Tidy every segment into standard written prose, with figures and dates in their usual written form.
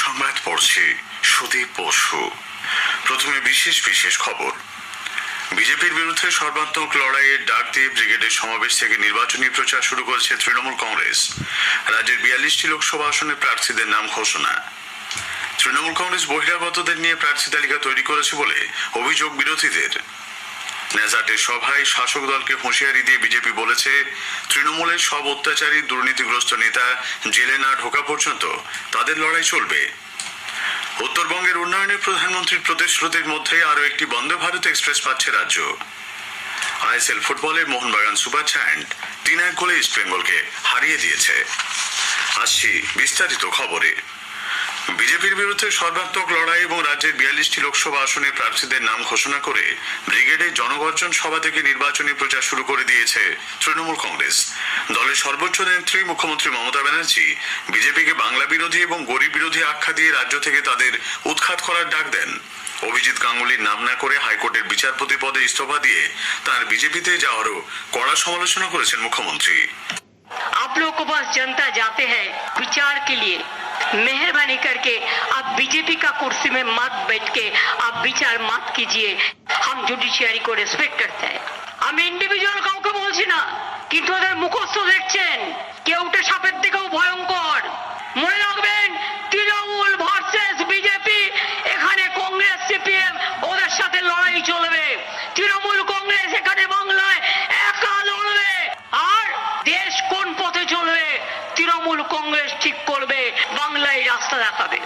সংবাদ পড়ছি সুদীপ বসু। প্রথমে বিশেষ খবর। বিজেপির বিরুদ্ধে সর্বাত্মক লড়াইয়ের ডাক দিয়ে ব্রিগেডের সমাবেশ থেকে নির্বাচনী প্রচার শুরু করেছে তৃণমূল কংগ্রেস। রাজ্যের 42টি লোকসভা আসনের প্রার্থীদের নাম ঘোষণা। তৃণমূল কংগ্রেস বহিরাগতদের নিয়ে প্রার্থী তালিকা তৈরি করেছে বলে অভিযোগ বিরোধীদের। নেজাটের সভায় শাসক দলকে হুঁশিয়ারি দিয়ে বিজেপি বলেছে, তৃণমূলের সব অত্যাচারী দুর্নীতিগ্রস্ত নেতা জেলে না ঢোকা পর্যন্ত তাদের লড়াই চলবে। উত্তরবঙ্গের উন্নয়নে প্রধানমন্ত্রীর প্রতিশ্রুতির মধ্যে আরও একটি বন্দে ভারত এক্সপ্রেস পাচ্ছে রাজ্য। আইএসএল ফুটবলে মোহনবাগান সুপার জায়ান্ট 3-1 গোলে ইস্টবেঙ্গলকে হারিয়ে দিয়েছে। আসছি বিস্তারিত খবরে। বিজেপির বিরুদ্ধে সর্বাত্মক লড়াই এবং রাজ্যের 42টি লোকসভা আসনের প্রার্থীদের নাম ঘোষণা করে ব্রিগেডের জনগর্জন সভা থেকে নির্বাচনী প্রচার শুরু করে দিয়েছে তৃণমূল কংগ্রেস। দলের সর্বোচ্চ নেত্রী মুখ্যমন্ত্রী মমতা ব্যানার্জি বিজেপিকে বাংলা বিরোধী এবং গরিব বিরোধী আখ্যা দিয়ে রাজ্য থেকে তাদের উৎখাত করার ডাক দেন। অভিজিৎ গাঙ্গুলির নাম না করে হাইকোর্টের বিচারপতি পদে ইস্তফা দিয়ে তার বিজেপিতে যাওয়ারও কড়া সমালোচনা করেছেন মুখ্যমন্ত্রী। आप लोगों को पास जनता जाते हैं विचार के लिए, मेहरबानी करके आप बीजेपी का कुर्सी में मत बैठ के आप विचार मत कीजिए। हम जुडिशियरी को रेस्पेक्ट करते हैं। আমি ইন্ডিভিজুয়াল কাউকে বলছি না, কিন্তু ওদের মুখস্থ দেখছেন কেউটা সাপের দিকেও ভয়ঙ্কর। মনে রাখবেন, তৃণমূল ভার্সেস বিজেপি, এখানে কংগ্রেস সিপিএম ওদের সাথে লড়াই চলবে। তৃণমূল কংগ্রেস এখানে বাংলায় একা লড়বে। আর দেশ কোন পথে চলবে তৃণমূল কংগ্রেস ঠিক করবে, বাংলায় রাস্তা দেখাবে।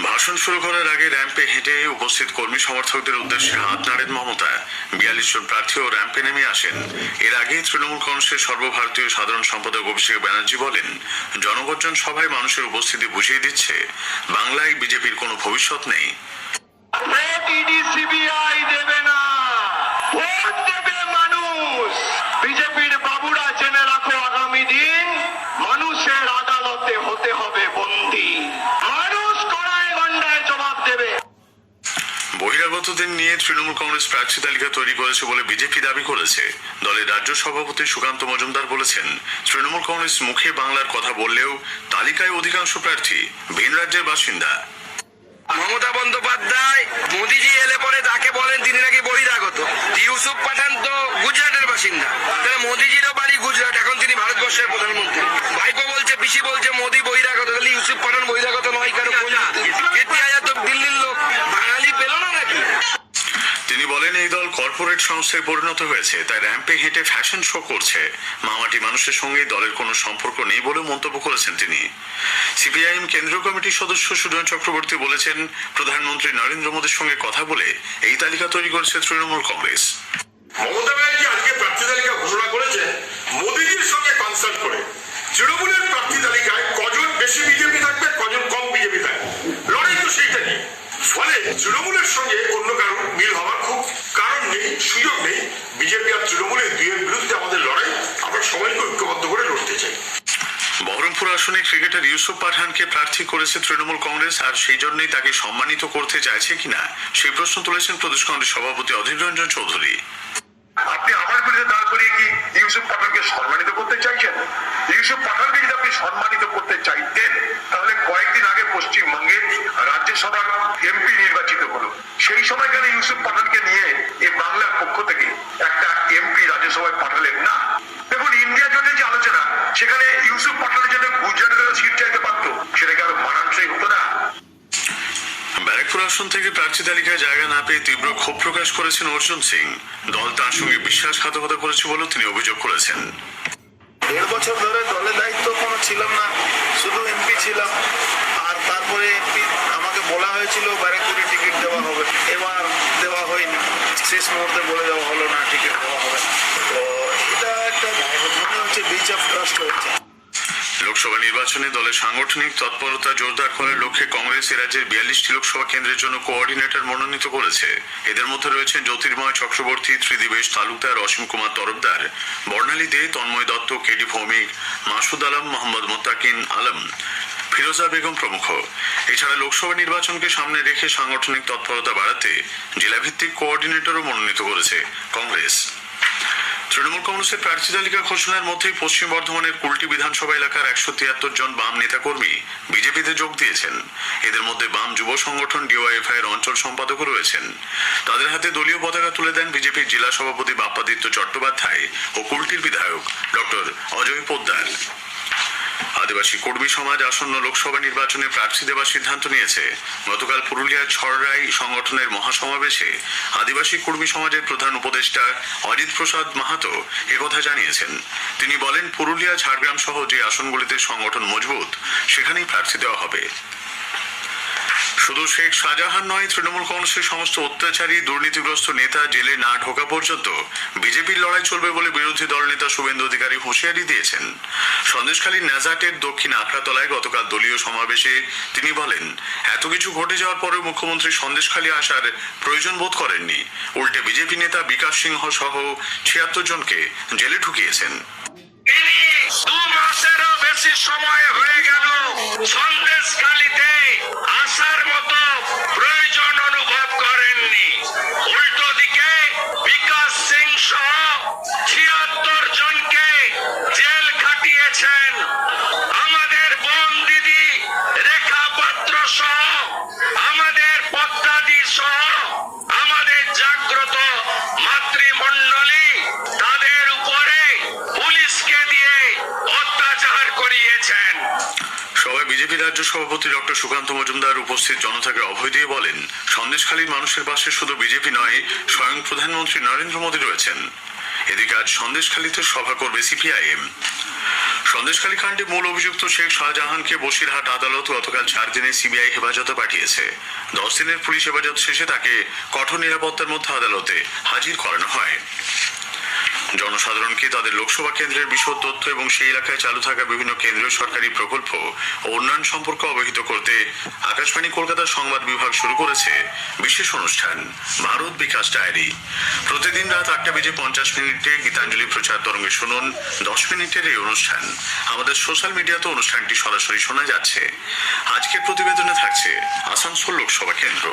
ভাষণ শুরু করার আগে র্যাম্পে হেঁটে উপস্থিত কর্মী সমর্থকদের উদ্দেশ্যে হাত নাড়েন মমতা। 42 জন প্রার্থীও র্যাম্পে নেমে আসেন। এর আগে তৃণমূল কংগ্রেসের সর্বভারতীয় সাধারণ সম্পাদক অভিষেক ব্যানার্জি বলেন, জনগর্জন সভায় মানুষের উপস্থিতি বুঝিয়ে দিচ্ছে বাংলায় বিজেপির কোনো ভবিষ্যৎ নেই। দেবে না, ভোট দেবে মানুষ। বিজেপির বাবুরা জেনে রাখো, আগামী দিন মানুষের আদালতে হতে হবে বন্দী। মানুষ কড়ায় গন্ডায় জবাব দেবে। বহিরাগতদের নিয়ে তৃণমূল কংগ্রেস প্রার্থী তালিকা তৈরি করেছে বলে বিজেপি দাবি করেছে। দলের রাজ্য সভাপতি সুকান্ত মজুমদার বলেছেন, তৃণমূল কংগ্রেস মুখে বাংলার কথা বললেও তালিকায় অধিকাংশ প্রার্থী ভিন রাজ্যের বাসিন্দা। মমতা বন্দ্যোপাধ্যায় মোদিজি এলে পরে তাকে বলেন তিনি নাকি বহিরাগত। ইউসুফ পাঠান তো গুজরাটের বাসিন্দা, তাহলে মোদিজিরও বাড়ি গুজরাট, এখন তিনি ভারতবর্ষের প্রধানমন্ত্রী। ভাইপো বলছে, পিসি বলছে মোদি বহিরাগত, তাহলে ইউসুফ পাঠান বহিরাগত নয় কেন? কীর্তি আজাদ তো দিল্লির লোক, বাঙালি পেল না নাকি? তিনি বলেন, এই দল কর্পোরেট সংস্থায় পরিণত হয়েছে, তাই র্যাম্পে হেঁটে ফ্যাশন শো করছে। মামাটি মানুষের সঙ্গে দলের কোনো সম্পর্ক নেই বলে মন্তব্য করেছেন তিনি। সিপিআইএম কেন্দ্রীয় কমিটির সদস্য সুজন চক্রবর্তী বলেছেন, প্রধানমন্ত্রী নরেন্দ্র মোদীর সঙ্গে কথা বলে এই তালিকা তৈরি করেছে তৃণমূল কংগ্রেস। মমতা ব্যানার্জি আজকে প্রার্থী তালিকা ঘোষণা করেছে মোদীজির সঙ্গে কনসাল্ট করে। তৃণমূলের প্রার্থী তালিকায় কজন বেশি বিজেপি থাকবে, কজন কম বিজেপি থাকবে, লড়াই তো সেইটা নেই। ফলে তৃণমূলের সঙ্গে অন্য কারণ মিল হওয়ার খুব কারণ নেই, সুযোগ নেই। বিজেপি আর তৃণমূলের দুইয়ের বিরুদ্ধে আমাদের লড়াই, আমরা সবাইকে ঐক্যবদ্ধ করে লড়তে চাই। বহরমপুর আসনে ক্রিকেটার ইউসুফ পাঠানকে প্রার্থী করেছে তৃণমূল কংগ্রেস, আর সেই জন্যই তাকে সম্মানিত করতে চাইছে কিনা সেই প্রশ্ন তুলেছেন প্রদেশ কংগ্রেস সভাপতি অধীর রঞ্জন চৌধুরী। আপনি আমার বিরুদ্ধে দাঁড় করিয়ে কি ইউসুফ পাঠানকে সম্মানিত করতে চাইছেন? ইউসুফ পাঠানকে যদি আপনি সম্মানিত করতে চাইতেন, তাহলে কয়েকদিন আগে পশ্চিমবঙ্গে রাজ্যসভার এমপি নির্বাচিত হলো। সেই সময় কেন ইউসুফ পাঠানকে নিয়ে এই বাংলার পক্ষ থেকে একটা এমপি রাজ্যসভায় পাঠালেন না? দেখুন, ইন্ডিয়া জোটের যে আলোচনা, সেখানে ইউসুফ পাঠানের জন্য গুজরাটের সিট চাইতে পারত, সেটাকে আরো মানানসই হতো না। ব্যারাকপুর আসন থেকে প্রার্থী তালিকায় জায়গা না পেয়ে তীব্র ক্ষোভ প্রকাশ করেছেন অর্জুন সিং। দল তার সঙ্গে বিশ্বাসঘাতকতা করেছে বলেও তিনি অভিযোগ করেছেন। 1.5 বছর ধরে দলের দায়িত্ব কোনো ছিলাম না, শুধু এমপি ছিলাম। আর তারপরে এমপি আমাকে বলা হয়েছিল ব্যারাকপুরে টিকিট দেওয়া হবে, এবার দেওয়া হয়নি। শেষ মুহূর্তে বলে দেওয়া হলো না, টিকিট দেওয়া হবে। তো এটা একটা মনে হচ্ছে ব্রিচ অফ ট্রাস্ট হয়েছে। লোকসভা নির্বাচনে দলের সাংগঠনিক তৎপরতা জোরদার করার লক্ষ্যে কংগ্রেস রাজ্যের 42টি লোকসভা কেন্দ্রের জন্য কোঅর্ডিনেটর মনোনীত করেছে। এদের মধ্যে রয়েছেন জ্যোতির্ময় চক্রবর্তী, ত্রিদিবেশ তালুকদার, অসীম কুমার তরফদার, বর্ণালী দে, তন্ময় দত্ত, কেডি ভৌমিক, মাসুদ আলম, মোহাম্মদ মোত্তাকিন আলম, ফিরোজা বেগম প্রমুখ। এছাড়া লোকসভা নির্বাচনকে সামনে রেখে সাংগঠনিক তৎপরতা বাড়াতে জেলাভিত্তিক কোঅর্ডিনেটরও মনোনীত করেছে কংগ্রেস। তৃণমূল কংগ্রেসের প্রার্থী তালিকা ঘোষণার মধ্যেই পশ্চিম বর্ধমানের কুলটি বিধানসভা এলাকার 173 জন বাম নেতাকর্মী বিজেপিতে যোগ দিয়েছেন। এদের মধ্যে বাম যুব সংগঠন ডিওয়াইএফআই এর অঞ্চল সম্পাদকও রয়েছেন। তাদের হাতে দলীয় পতাকা তুলে দেন বিজেপির জেলা সভাপতি বাপ্পাদিত্য চট্টোপাধ্যায় ও কুলটির বিধায়ক ডক্টর অজয় পোদ্দার। আদিবাসী কর্মী সমাজ আসন্ন লোকসভা নির্বাচনে প্রার্থী দেওয়ার সিদ্ধান্ত নিয়েছে। গতকাল পুরুলিয়ার ছড়রাই সংগঠনের মহাসমাবেশে আদিবাসী কর্মী সমাজের প্রধান উপদেষ্টা অজিত প্রসাদ মাহাতো একথা জানিয়েছেন। তিনি বলেন, পুরুলিয়া, ঝাড়গ্রাম সহ যে আসনগুলিতে সংগঠন মজবুত সেখানেই প্রার্থী দেওয়া হবে। শুধু শেখ শাহজাহান নয়, তৃণমূল কংগ্রেসের সমস্ত অত্যাচারী দুর্নীতিগ্রস্ত নেতা জেলে না ঢোকা পর্যন্ত বিজেপির লড়াই চলবে বলে বিরোধী দলনেতা শুভেন্দু অধিকারী হুঁশিয়ারি দিয়েছেন। সন্দেশখালী ন্যাজাটের দক্ষিণ আখড়াতলায় গতকাল দলীয় সমাবেশে তিনি বলেন, এত কিছু ঘটে যাওয়ার পরেও মুখ্যমন্ত্রী সন্দেশখালী আসার প্রয়োজন বোধ করেননি। উল্টে বিজেপি নেতা বিকাশ সিংহ সহ 76 জনকে জেলে ঢুকিয়েছেন। তিনি 2 মাসেরও বেশি সময় হয়ে গেল সন্দেশখালীতে আসার মতো প্রয়োজন অনুভব করেননি। উল্টো দিকে বিকাশ সিং সহ 76 জনকে জেল খাটিয়েছেন। আমাদের বোন দিদি রেখা পাত্র সহ, আমাদের পদ্মাদি সহ, আমাদের জাগ্রত মাতৃমণ্ডলী তাদের উপরে পুলিশকে দিয়ে অত্যাচার করিয়েছেন। সভায় বিজেপি রাজ্য সভাপতি ডক্টর সুকান্ত মজুমদার উপস্থিত জনতাকে অভয় দিয়ে বলেন, সন্দেশখালীর মানুষের পাশে শুধু বিজেপি নয়, স্বয়ং প্রধানমন্ত্রী নরেন্দ্র মোদী রয়েছেন। এদিকে আজ সন্দেশখালীতে সভা করবে সিপিআইএম। সন্দেশখালী কাণ্ডে মূল অভিযুক্ত শেখ শাহজাহানকে বসিরহাট আদালত গতকাল 4 দিনের সিবিআই হেফাজতে পাঠিয়েছে। 10 দিনের পুলিশ হেফাজত শেষে তাকে কঠোর নিরাপত্তার মধ্যে আদালতে হাজির করানো হয়। জনসাধারণকে তাদের লোকসভা কেন্দ্রের বিশদ তথ্য এবং সেই এলাকায় চালু থাকা বিভিন্ন কেন্দ্রীয় সরকারি প্রকল্প ও উন্নয়ন সম্পর্কে অবহিত করতে আকাশবাণী কলকাতার সংবাদ বিভাগ শুরু করেছে বিশেষ অনুষ্ঠান ভারত বিকাশ ডায়েরি। প্রতিদিন রাত 8:50 গীতাঞ্জলি প্রচার তরঙ্গে শুনুন 10 মিনিটের এই অনুষ্ঠান। আমাদের সোশ্যাল মিডিয়াতে অনুষ্ঠানটি সরাসরি শোনা যাচ্ছে। আজকের প্রতিবেদনে থাকছে আসানসোল লোকসভা কেন্দ্র।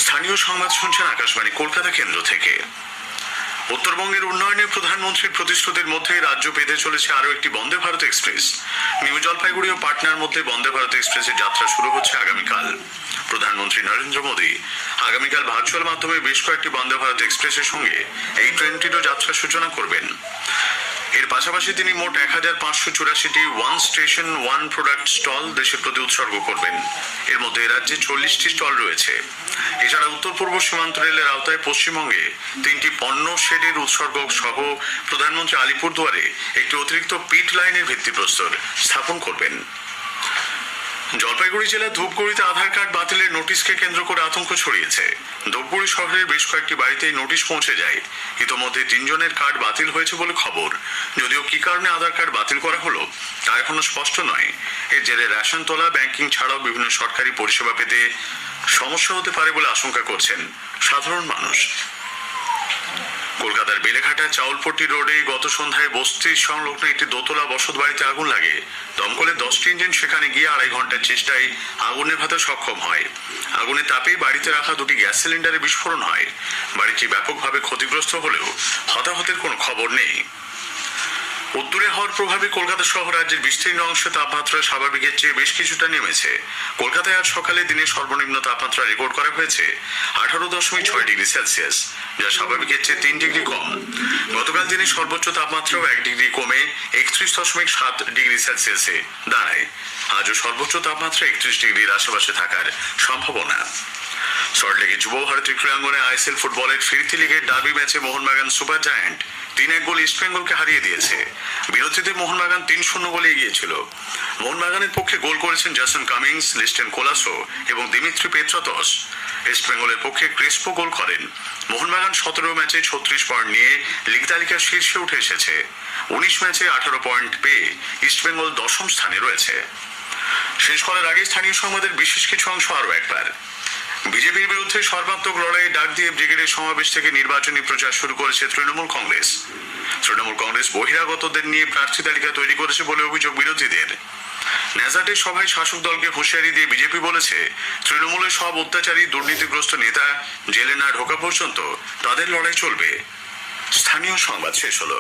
স্থানীয় সংবাদ শুনছেন আকাশবাণী কলকাতা কেন্দ্র থেকে। উত্তরবঙ্গের উন্নয়নে প্রধানমন্ত্রীর প্রতিশ্রুতির মধ্যে রাজ্য পেতে চলেছে আরও একটি বন্দে ভারত এক্সপ্রেস। নিউ জলপাইগুড়ি ও পাটনার মধ্যে বন্দে ভারত এক্সপ্রেসের যাত্রা শুরু হচ্ছে আগামীকাল। প্রধানমন্ত্রী নরেন্দ্র মোদী আগামীকাল ভার্চুয়াল মাধ্যমে বেশ কয়েকটি বন্দে ভারত এক্সপ্রেসের সঙ্গে এই ট্রেনটিরও যাত্রার সূচনা করবেন। এর পাশাপাশি তিনি মোট 1584টি one station one product stall দেশের প্রতি উৎসর্গ করবেন। এর মধ্যে রাজ্যে 40টি স্টল রয়েছে। এছাড়া উত্তর পূর্ব সীমান্ত রেলের আওতায় পশ্চিমবঙ্গে 3টি পণ্য শেডের উৎসর্গ সহ প্রধানমন্ত্রী আলিপুরদুয়ারে একটি অতিরিক্ত পিট লাইনের ভিত্তিপ্রস্তর স্থাপন করবেন। জলপাইগুড়ি জেলার ধূপগুড়িতে আধার কার্ড বাতিলের নোটিশকে কেন্দ্র করে আতঙ্ক ছড়িয়েছে। ধূপগুড়ি শহরের বেশ কয়েকটি বাড়িতে নোটিশ পৌঁছে যায়। ইতোমধ্যে 3 জনের কার্ড বাতিল হয়েছে বলে খবর। যদিও কি কারণে আধার কার্ড বাতিল করা হলো তা এখনো স্পষ্ট নয়। এর জেরে রেশন তোলা, ব্যাংকিং ছাড়াও বিভিন্ন সরকারি পরিষেবা পেতে সমস্যা হতে পারে বলে আশঙ্কা করছেন সাধারণ মানুষ। কলকাতার বেলেঘাটা চাউলপট্টি রোডে গত সন্ধ্যায় বস্তি সংলগ্ন একটি দোতলা বসত বাড়িতে আগুন লাগে। দমকলের 10টি ইঞ্জিন সেখানে গিয়ে 2.5 ঘন্টার চেষ্টায় আগুন নেভাতে সক্ষম হয়। আগুনের তাপে বাড়িতে রাখা 2টি গ্যাস সিলিন্ডারে বিস্ফোরণ হয়। বাড়িটি ব্যাপকভাবে ক্ষতিগ্রস্ত হলেও হতাহতের কোনো খবর নেই। উত্তরে হওয়ার প্রভাবে কলকাতা সহ রাজ্যের বিস্তীর্ণ অংশে তাপমাত্রা স্বাভাবিকের চেয়ে বেশ কিছুটা নেমেছে। কলকাতায় আজ সকালে দিনের সর্বনিম্ন তাপমাত্রা রেকর্ড করা হয়েছে 18.6 ডিগ্রি সেলসিয়াস, যা স্বাভাবিকের চেয়ে 3 ডিগ্রি কম। গতকাল দিনের সর্বোচ্চ তাপমাত্রাও 1 ডিগ্রি কমে 31.7 ডিগ্রি সেলসিয়াসে দাঁড়ায়। আজও সর্বোচ্চ তাপমাত্রা 31 ডিগ্রির আশেপাশে থাকার সম্ভাবনা। সল্টলেকের যুব ভারতী ক্রীড়াঙ্গনে আইএসএল ফুটবলের ফিরতি লিগের ডার্বি ম্যাচে মোহনবাগান সুপার জায়ান্ট 3-1 গোল ইস্টবেঙ্গলকে হারিয়ে দিয়েছে। বিরতিতে মোহনবাগান 3-0 গোলে এগিয়েছিল। মোহনবাগানের পক্ষে গোল করেছেন জ্যাসন কামিংস, লিস্টেন কোলাসো এবং দিমিত্রি পেত্রাতস। ইস্টবেঙ্গলের পক্ষে ক্রেসপো গোল করেন। মোহনবাগান 17 ম্যাচে 36 পয়েন্ট নিয়ে লিগ তালিকার শীর্ষে উঠে এসেছে। 19 ম্যাচে 18 পয়েন্ট পেয়ে ইস্টবেঙ্গল 10ম স্থানে রয়েছে। শেষ করার আগে স্থানীয় সংবাদের বিশেষ কিছু অংশ আরও একবার। বিজেপির বিরুদ্ধে সর্বাত্মক লড়াইয়ে ডাক দিয়ে ব্রিগেডের সমাবেশ থেকে নির্বাচনী প্রচার শুরু করেছে তৃণমূল কংগ্রেস। তৃণমূল কংগ্রেস বহিরাগতদের নিয়ে প্রার্থী তালিকা তৈরি করেছে বলে অভিযোগ বিরোধীদের। ন্যাজাটের সভায় শাসক দলকে হুঁশিয়ারি দিয়ে বিজেপি বলেছে, তৃণমূলের সব অত্যাচারী দুর্নীতিগ্রস্ত নেতা জেলে না ঢোকা পর্যন্ত তাদের লড়াই চলবে। স্থানীয় সংবাদ শেষ হলো।